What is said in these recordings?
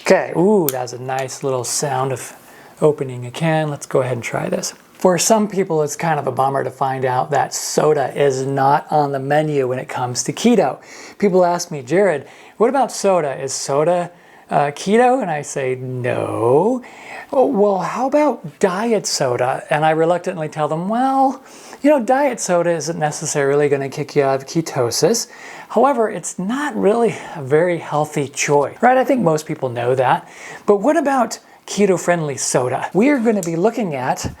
Okay, ooh, that's a nice little sound of opening a can. Let's go ahead and try this. For some people, it's kind of a bummer to find out that soda is not on the menu when it comes to keto. People ask me, Jared, what about soda? Is soda keto? And I say, no. Oh, well, how about diet soda? And I reluctantly tell them, well, you know, diet soda isn't necessarily going to kick you out of ketosis. However, it's not really a very healthy choice, right? I think most people know that. But what about keto-friendly soda? We are going to be looking at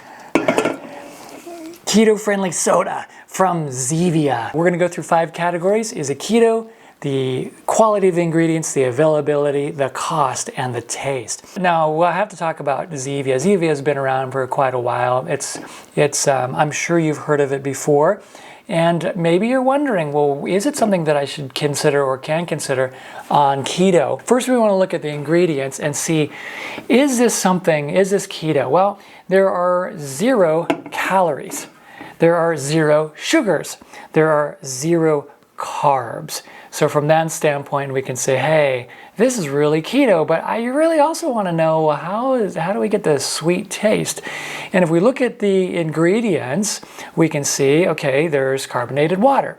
keto-friendly soda from Zevia. We're going to go through 5 categories. Is it keto? The quality of the ingredients, the availability, the cost, and the taste. Now, we'll have to talk about Zevia. Zevia has been around for quite a while. I'm sure you've heard of it before. And maybe you're wondering, well, is it something that I should consider or can consider on keto? First, we want to look at the ingredients and see, is this keto? Well, there are 0 calories. There are 0 sugars. There are 0 carbs. So from that standpoint, we can say, hey, this is really keto, but I really also want to know how do we get this sweet taste? And if we look at the ingredients, we can see, okay, there's carbonated water.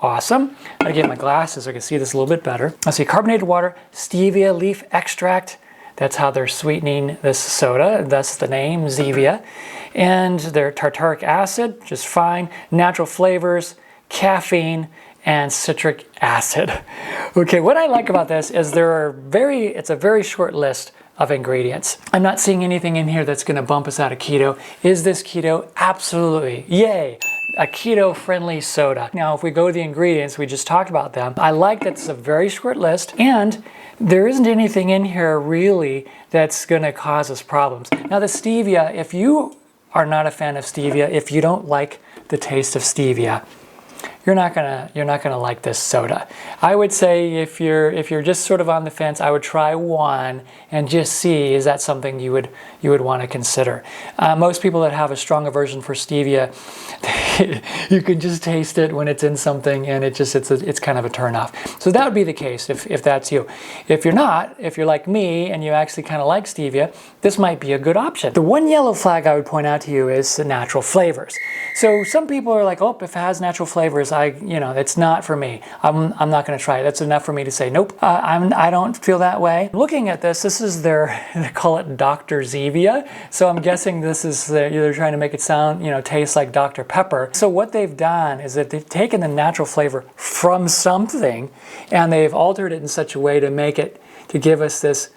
Awesome. I'm going to get my glasses so I can see this a little bit better. Let's see, carbonated water, stevia leaf extract. That's how they're sweetening this soda. That's the name, Zevia. And their tartaric acid, just fine. Natural flavors, caffeine, and citric acid. Okay, what I like about this is it's a very short list of ingredients. I'm not seeing anything in here that's going to bump us out of keto. Is this keto? Absolutely. Yay! A keto-friendly soda. Now, if we go to the ingredients, we just talked about them. I like that it's a very short list, and there isn't anything in here really that's going to cause us problems. Now, the stevia, if you are not a fan of stevia, if you don't like the taste of stevia, you're not gonna like this soda. I would say if you're just sort of on the fence, I would try one and just see, is that something you would want to consider. Most people that have a strong aversion for stevia, you can just taste it when it's in something, and it's kind of a turn off. So that would be the case if that's you. If you're not, if you're like me and you actually kind of like stevia, this might be a good option. The one yellow flag I would point out to you is the natural flavors. So some people are like, oh, if it has natural flavors, it's not for me. I'm not going to try it. That's enough for me to say, nope, I don't feel that way. Looking at this is they call it Dr. Zevia. So I'm guessing this is, they're trying to make it sound, taste like Dr. Pepper. So what they've done is that they've taken the natural flavor from something and they've altered it in such a way to give us this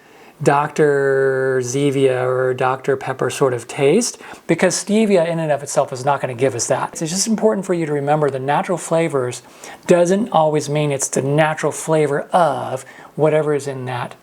Dr. Zevia or Dr. Pepper sort of taste, because stevia in and of itself is not going to give us that. It's just important for you to remember the natural flavors doesn't always mean it's the natural flavor of whatever is in that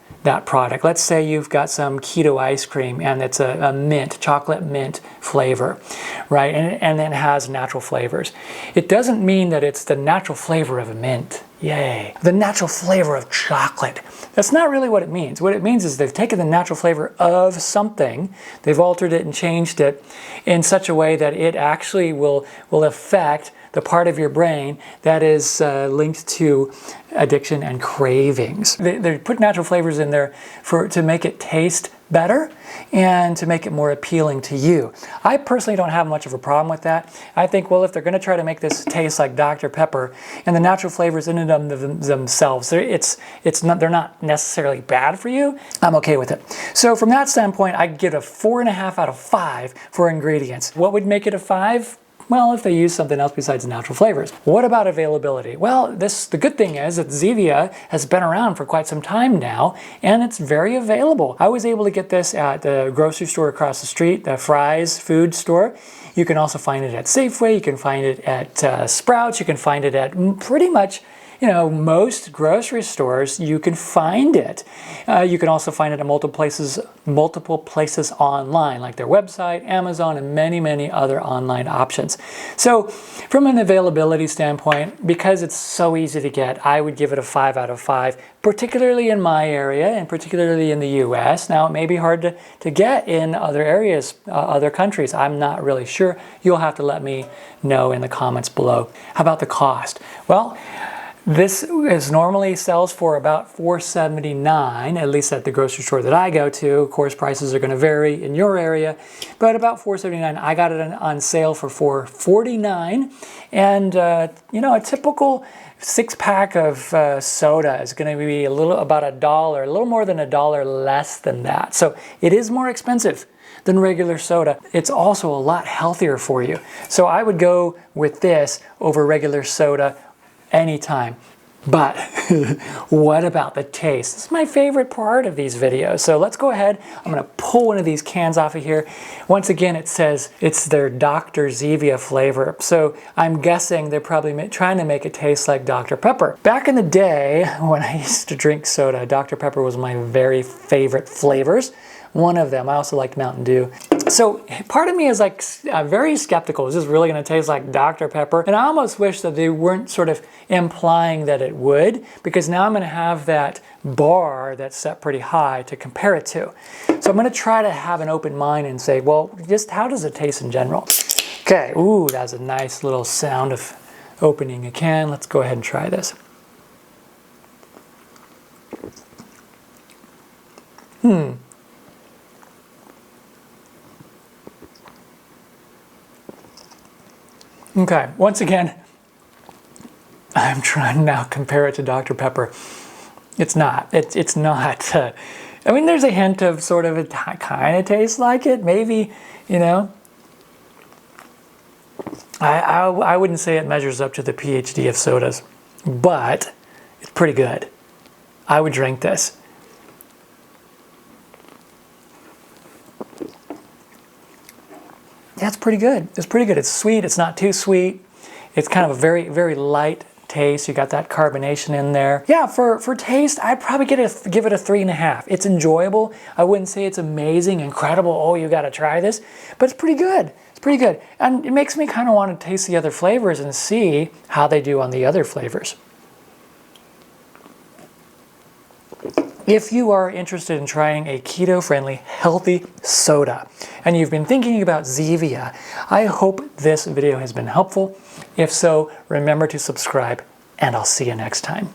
product. Let's say you've got some keto ice cream and it's a mint, chocolate mint flavor, right? And it has natural flavors. It doesn't mean that it's the natural flavor of a mint. Yay. The natural flavor of chocolate. That's not really what it means. What it means is they've taken the natural flavor of something, they've altered it and changed it in such a way that it actually will affect the part of your brain that is linked to addiction and cravings. They put natural flavors in there to make it taste better and to make it more appealing to you. I personally don't have much of a problem with that. I think, well, if they're going to try to make this taste like Dr. Pepper and the natural flavors in and of themselves, they're not necessarily bad for you, I'm okay with it. So from that standpoint, I give it a 4.5 out of 5 for ingredients. What would make it a 5? Well, if they use something else besides natural flavors. What about availability? Well, the good thing is that Zevia has been around for quite some time now, and it's very available. I was able to get this at the grocery store across the street, the Fry's food store. You can also find it at Safeway, you can find it at Sprouts, you can find it at pretty much most grocery stores. You can find it. You can also find it at multiple places online, like their website, Amazon, and many, many other online options. So from an availability standpoint, because it's so easy to get, I would give it a 5 out of 5, particularly in my area and particularly in the US. Now, it may be hard to get in other areas, other countries. I'm not really sure. You'll have to let me know in the comments below. How about the cost? Well, This is normally sells for about $4.79, at least at the grocery store that I go to. Of course, prices are going to vary in your area, but about $4.79. I got it on sale for $4.49, and you know, a typical 6-pack of soda is going to be about $1, a little more than $1 less than that. So it is more expensive than regular soda. It's also a lot healthier for you. So I would go with this over regular soda anytime. But what about the taste? This is my favorite part of these videos. So let's go ahead. I'm going to pull one of these cans off of here. Once again, it says it's their Dr. Zevia flavor. So I'm guessing they're probably trying to make it taste like Dr. Pepper. Back in the day when I used to drink soda, Dr. Pepper was my very favorite flavors. One of them. I also liked Mountain Dew. So part of me is like very skeptical. Is this really going to taste like Dr. Pepper? And I almost wish that they weren't sort of implying that it would, because now I'm going to have that bar that's set pretty high to compare it to. So I'm going to try to have an open mind and say, well, just how does it taste in general? Okay, ooh, that's a nice little sound of opening a can. Let's go ahead and try this. Okay, once again, I'm trying to now compare it to Dr. Pepper. It's not. It's not. I mean, there's a hint of sort of it kind of tastes like it. Maybe, you know. I wouldn't say it measures up to the PhD of sodas, but it's pretty good. I would drink this. That's pretty good. It's pretty good. It's sweet. It's not too sweet. It's kind of a very, very light taste. You got that carbonation in there. Yeah, for taste, I'd probably give it a 3.5. It's enjoyable. I wouldn't say it's amazing, incredible. Oh, you got to try this, but it's pretty good. It's pretty good, and it makes me kind of want to taste the other flavors and see how they do on the other flavors. If you are interested in trying a keto-friendly, healthy soda, and you've been thinking about Zevia, I hope this video has been helpful. If so, remember to subscribe, and I'll see you next time.